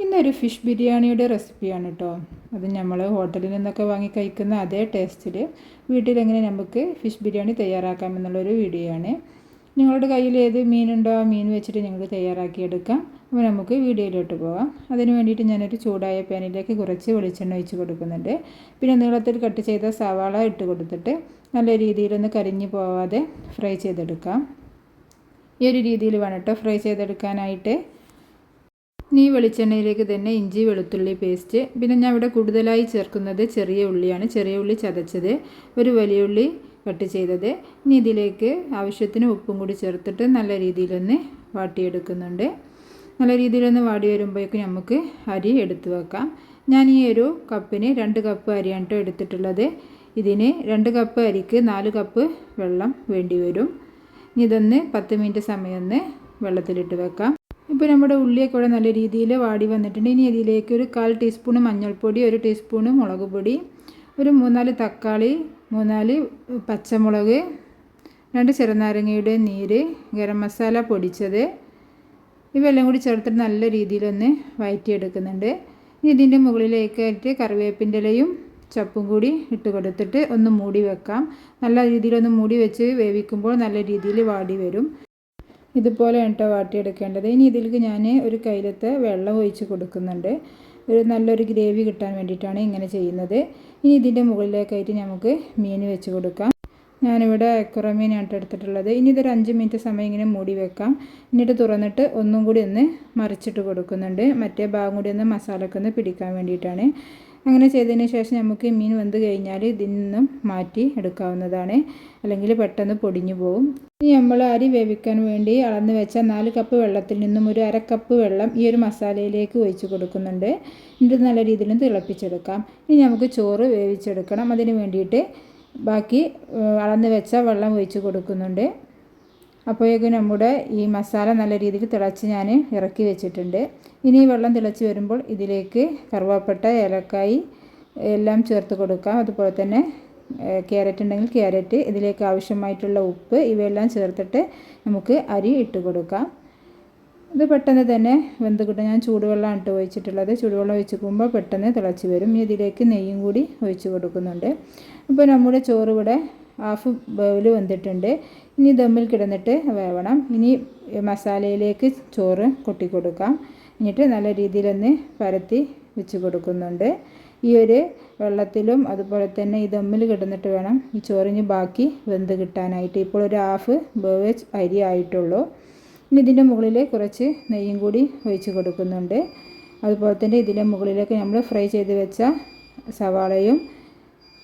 ഇന്നൊരു ഫിഷ് ബിരിയാണിയുടെ റെസിപ്പിയാണ് കേട്ടോ. അത് നമ്മൾ ഹോട്ടലിൽ നിന്നൊക്കെ വാങ്ങി കഴിക്കുന്ന അതേ ടേസ്റ്റിൽ വീട്ടിലെങ്ങനെ നമുക്ക് ഫിഷ് ബിരിയാണി തയ്യാറാക്കാമെന്നുള്ളൊരു വീഡിയോ ആണ്. നിങ്ങളുടെ കയ്യിൽ ഏത് മീനുണ്ടോ ആ മീൻ വെച്ചിട്ട് നിങ്ങൾക്ക് തയ്യാറാക്കിയെടുക്കാം. അപ്പോൾ നമുക്ക് വീഡിയോയിലോട്ട് പോകാം. അതിന് വേണ്ടിയിട്ട് ഞാനൊരു ചൂടായ പാനിലേക്ക് കുറച്ച് വെളിച്ചെണ്ണ ഒഴിച്ച് കൊടുക്കുന്നുണ്ട്. പിന്നെ നീളത്തിൽ കട്ട് ചെയ്ത സവാള ഇട്ട് കൊടുത്തിട്ട് നല്ല രീതിയിലൊന്ന് കരിഞ്ഞു പോവാതെ ഫ്രൈ ചെയ്തെടുക്കാം. ഈ ഒരു രീതിയിൽ വേണം കേട്ടോ ഫ്രൈ ചെയ്തെടുക്കാനായിട്ട്. ഈ വെളിച്ചെണ്ണയിലേക്ക് തന്നെ ഇഞ്ചി വെളുത്തുള്ളി പേസ്റ്റ്, പിന്നെ ഞാൻ ഇവിടെ കൂടുതലായി ചേർക്കുന്നത് ചെറിയ ഉള്ളിയാണ്. ചെറിയ ഉള്ളി ചതച്ചത്, ഒരു വലിയ ഉള്ളി കട്ട് ചെയ്തത്. ഇനി ഇതിലേക്ക് ആവശ്യത്തിന് ഉപ്പും കൂടി ചേർത്തിട്ട് നല്ല രീതിയിലൊന്ന് വാട്ടിയെടുക്കുന്നുണ്ട്. നല്ല രീതിയിലൊന്ന് വാടി വരുമ്പോഴേക്കും നമുക്ക് അരി എടുത്ത് വെക്കാം. ഞാൻ ഈ ഒരു കപ്പിന് 2 കപ്പ് അരിയാണ് കേട്ടോ എടുത്തിട്ടുള്ളത്. ഇതിന് 2 കപ്പ് അരിക്ക് 4 കപ്പ് വെള്ളം വേണ്ടി വരും. ഇതൊന്ന് 10 മിനിറ്റ് സമയം ഒന്ന് വെള്ളത്തിലിട്ട് വെക്കാം. ഇപ്പോൾ നമ്മുടെ ഉള്ളിയൊക്കെ ഇവിടെ നല്ല രീതിയിൽ വാടി വന്നിട്ടുണ്ട്. ഇനി ഇതിലേക്ക് ഒരു 1/4 ടീസ്പൂൺ മഞ്ഞൾപ്പൊടി, 1 ടീസ്പൂൺ മുളക് പൊടി, ഒരു 3-4 തക്കാളി, 3-4 പച്ചമുളക്, 2 ചെറുനാരങ്ങയുടെ നീര്, ഗരം മസാല പൊടിച്ചത്, ഇവയെല്ലാം കൂടി ചേർത്തിട്ട് നല്ല രീതിയിലൊന്ന് വഴറ്റിയെടുക്കുന്നുണ്ട്. ഇനി ഇതിൻ്റെ മുകളിലേക്കായിട്ട് കറിവേപ്പിൻ്റെ ഇലയും ചപ്പും കൂടി ഇട്ട് കൊടുത്തിട്ട് ഒന്ന് മൂടി വെക്കാം. നല്ല രീതിയിലൊന്ന് മൂടി വെച്ച് വേവിക്കുമ്പോൾ നല്ല രീതിയിൽ വാടി വരും. ഇതുപോലെയാണ് കേട്ടോ വാട്ടിയെടുക്കേണ്ടത്. ഇനി ഇതിലേക്ക് ഞാൻ ഒരു കയ്യിലത്തെ വെള്ളം ഒഴിച്ച് കൊടുക്കുന്നുണ്ട്. ഒരു നല്ലൊരു ഗ്രേവി കിട്ടാൻ വേണ്ടിയിട്ടാണ് ഇങ്ങനെ ചെയ്യുന്നത്. ഇനി ഇതിൻ്റെ മുകളിലേക്കായിട്ട് നമുക്ക് മീൻ വെച്ച് കൊടുക്കാം. ഞാനിവിടെ അക്വറമീനാണ് എടുത്തിട്ടുള്ളത്. ഇനി ഇതൊരു 5 മിനിറ്റ് സമയം ഇങ്ങനെ മൂടി വെക്കാം. എന്നിട്ട് തുറന്നിട്ട് ഒന്നും കൂടി ഒന്ന് മറിച്ചിട്ട് കൊടുക്കുന്നുണ്ട്. മറ്റേ ഭാഗം കൂടി ഒന്ന് മസാലയൊക്കെ ഒന്ന് പിടിക്കാൻ വേണ്ടിയിട്ടാണ്. അങ്ങനെ ചെയ്തതിന് ശേഷം നമുക്ക് മീൻ വെന്ത് കഴിഞ്ഞാൽ ഇതിൽ നിന്നും മാറ്റി എടുക്കാവുന്നതാണ്, അല്ലെങ്കിൽ പെട്ടെന്ന് പൊടിഞ്ഞു പോകും. ഇനി നമ്മൾ അരി വേവിക്കാൻ വേണ്ടി അളന്ന് വെച്ച 4 കപ്പ് വെള്ളത്തിൽ നിന്നും ഒരു 1/2 കപ്പ് വെള്ളം ഈ ഒരു മസാലയിലേക്ക് ഒഴിച്ച് കൊടുക്കുന്നുണ്ട്. എന്നിട്ട് നല്ല രീതിയിൽ തിളപ്പിച്ചെടുക്കാം. ഇനി നമുക്ക് ചോറ് വേവിച്ചെടുക്കണം. അതിന് വേണ്ടിയിട്ട് ബാക്കി അളന്ന് വെച്ച വെള്ളം ഒഴിച്ച് കൊടുക്കുന്നുണ്ട്. അപ്പോഴേക്കും നമ്മുടെ ഈ മസാല നല്ല രീതിയിൽ തിളച്ച് ഞാൻ ഇറക്കി വെച്ചിട്ടുണ്ട്. ഇനി വെള്ളം തിളച്ച് വരുമ്പോൾ ഇതിലേക്ക് കറുവാപ്പട്ട, ഏലക്കായി എല്ലാം ചേർത്ത് കൊടുക്കാം. അതുപോലെ തന്നെ ക്യാരറ്റ് ഉണ്ടെങ്കിൽ ക്യാരറ്റ്, ഇതിലേക്ക് ആവശ്യമായിട്ടുള്ള ഉപ്പ്, ഇവയെല്ലാം ചേർത്തിട്ട് നമുക്ക് അരി ഇട്ട് കൊടുക്കാം. ഇത് പെട്ടെന്ന് തന്നെ വെന്ത് കിട്ടും. ഞാൻ ചൂടുവെള്ളമാണ് ഇട്ട് ഒഴിച്ചിട്ടുള്ളത്. ചൂടുവെള്ളം ഒഴിച്ചിരിക്കുമ്പോൾ പെട്ടെന്ന് തിളച്ച് വരും. ഇനി ഇതിലേക്ക് നെയ്യും കൂടി ഒഴിച്ച് കൊടുക്കുന്നുണ്ട്. അപ്പോൾ നമ്മുടെ ചോറ് ഇവിടെ ഹാഫ് വേവിൽ വെന്തിട്ടുണ്ട്. ഇനി ദമ്മിൽ കിടന്നിട്ട് വേവണം. ഇനി മസാലയിലേക്ക് ചോറ് കൊട്ടി കൊടുക്കാം. എന്നിട്ട് നല്ല രീതിയിലൊന്ന് പരത്തി വെച്ച് കൊടുക്കുന്നുണ്ട്. ഈ ഒരു വെള്ളത്തിലും അതുപോലെ തന്നെ ഈ ദമ്മിൽ കിടന്നിട്ട് വേണം ഈ ചോറിന് ബാക്കി വെന്ത് കിട്ടാനായിട്ട്. ഇപ്പോൾ ഒരു ഹാഫ് വേവ് അരി ആയിട്ടുള്ളൂ. ഇനി ഇതിൻ്റെ മുകളിൽ കുറച്ച് നെയ്യും കൂടി ഒഴിച്ച് കൊടുക്കുന്നുണ്ട്. അതുപോലെ തന്നെ ഇതിൻ്റെ മുകളിലേക്ക് നമ്മൾ ഫ്രൈ ചെയ്ത് വെച്ച സവാളയും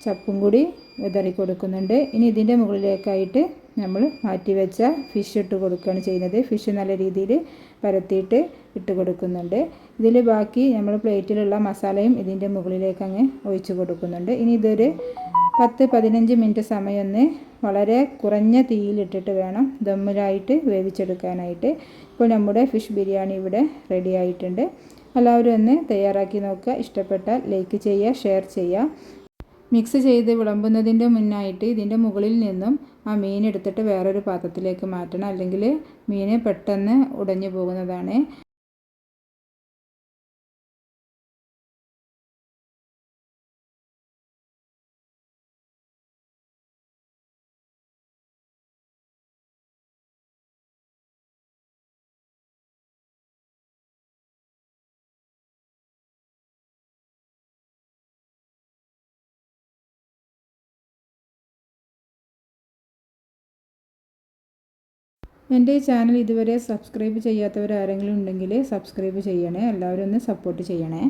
ചപ്പും കൂടി വിതറി കൊടുക്കുന്നുണ്ട്. ഇനി ഇതിൻ്റെ മുകളിലേക്കായിട്ട് നമ്മൾ മാറ്റി വെച്ച ഫിഷ് ഇട്ട് കൊടുക്കുകയാണ് ചെയ്യുന്നത്. ഫിഷ് നല്ല രീതിയിൽ പരത്തിയിട്ട് ഇട്ട് കൊടുക്കുന്നുണ്ട്. ഇതിൽ ബാക്കി നമ്മൾ പ്ലേറ്റിലുള്ള മസാലയും ഇതിൻ്റെ മുകളിലേക്ക് അങ്ങ് ഒഴിച്ച് കൊടുക്കുന്നുണ്ട്. ഇനി ഇതൊരു 10-15 മിനിറ്റ് സമയം ഒന്ന് വളരെ കുറഞ്ഞ തീയിലിട്ടിട്ട് വേണം ദമ്മിലായിട്ട് വേവിച്ചെടുക്കാനായിട്ട്. ഇപ്പോൾ നമ്മുടെ ഫിഷ് ബിരിയാണി ഇവിടെ റെഡി ആയിട്ടുണ്ട്. എല്ലാവരും ഒന്ന് തയ്യാറാക്കി നോക്കുക. ഇഷ്ടപ്പെട്ടാൽ ലൈക്ക് ചെയ്യുക, ഷെയർ ചെയ്യുക. മിക്സ് ചെയ്ത് വിളമ്പുന്നതിൻ്റെ മുന്നായിട്ട് ഇതിൻ്റെ മുകളിൽ നിന്നും ആ മീൻ എടുത്തിട്ട് വേറൊരു പാത്രത്തിലേക്ക് മാറ്റണം, അല്ലെങ്കിൽ മീൻ പെട്ടെന്ന് ഉടഞ്ഞു പോകുന്നതാണ്. എൻ്റെ ഈ ചാനൽ ഇതുവരെ സബ്സ്ക്രൈബ് ചെയ്യാത്തവരാരെങ്കിലും ഉണ്ടെങ്കിൽ സബ്സ്ക്രൈബ് ചെയ്യണേ. എല്ലാവരും ഒന്ന് സപ്പോർട്ട് ചെയ്യണേ.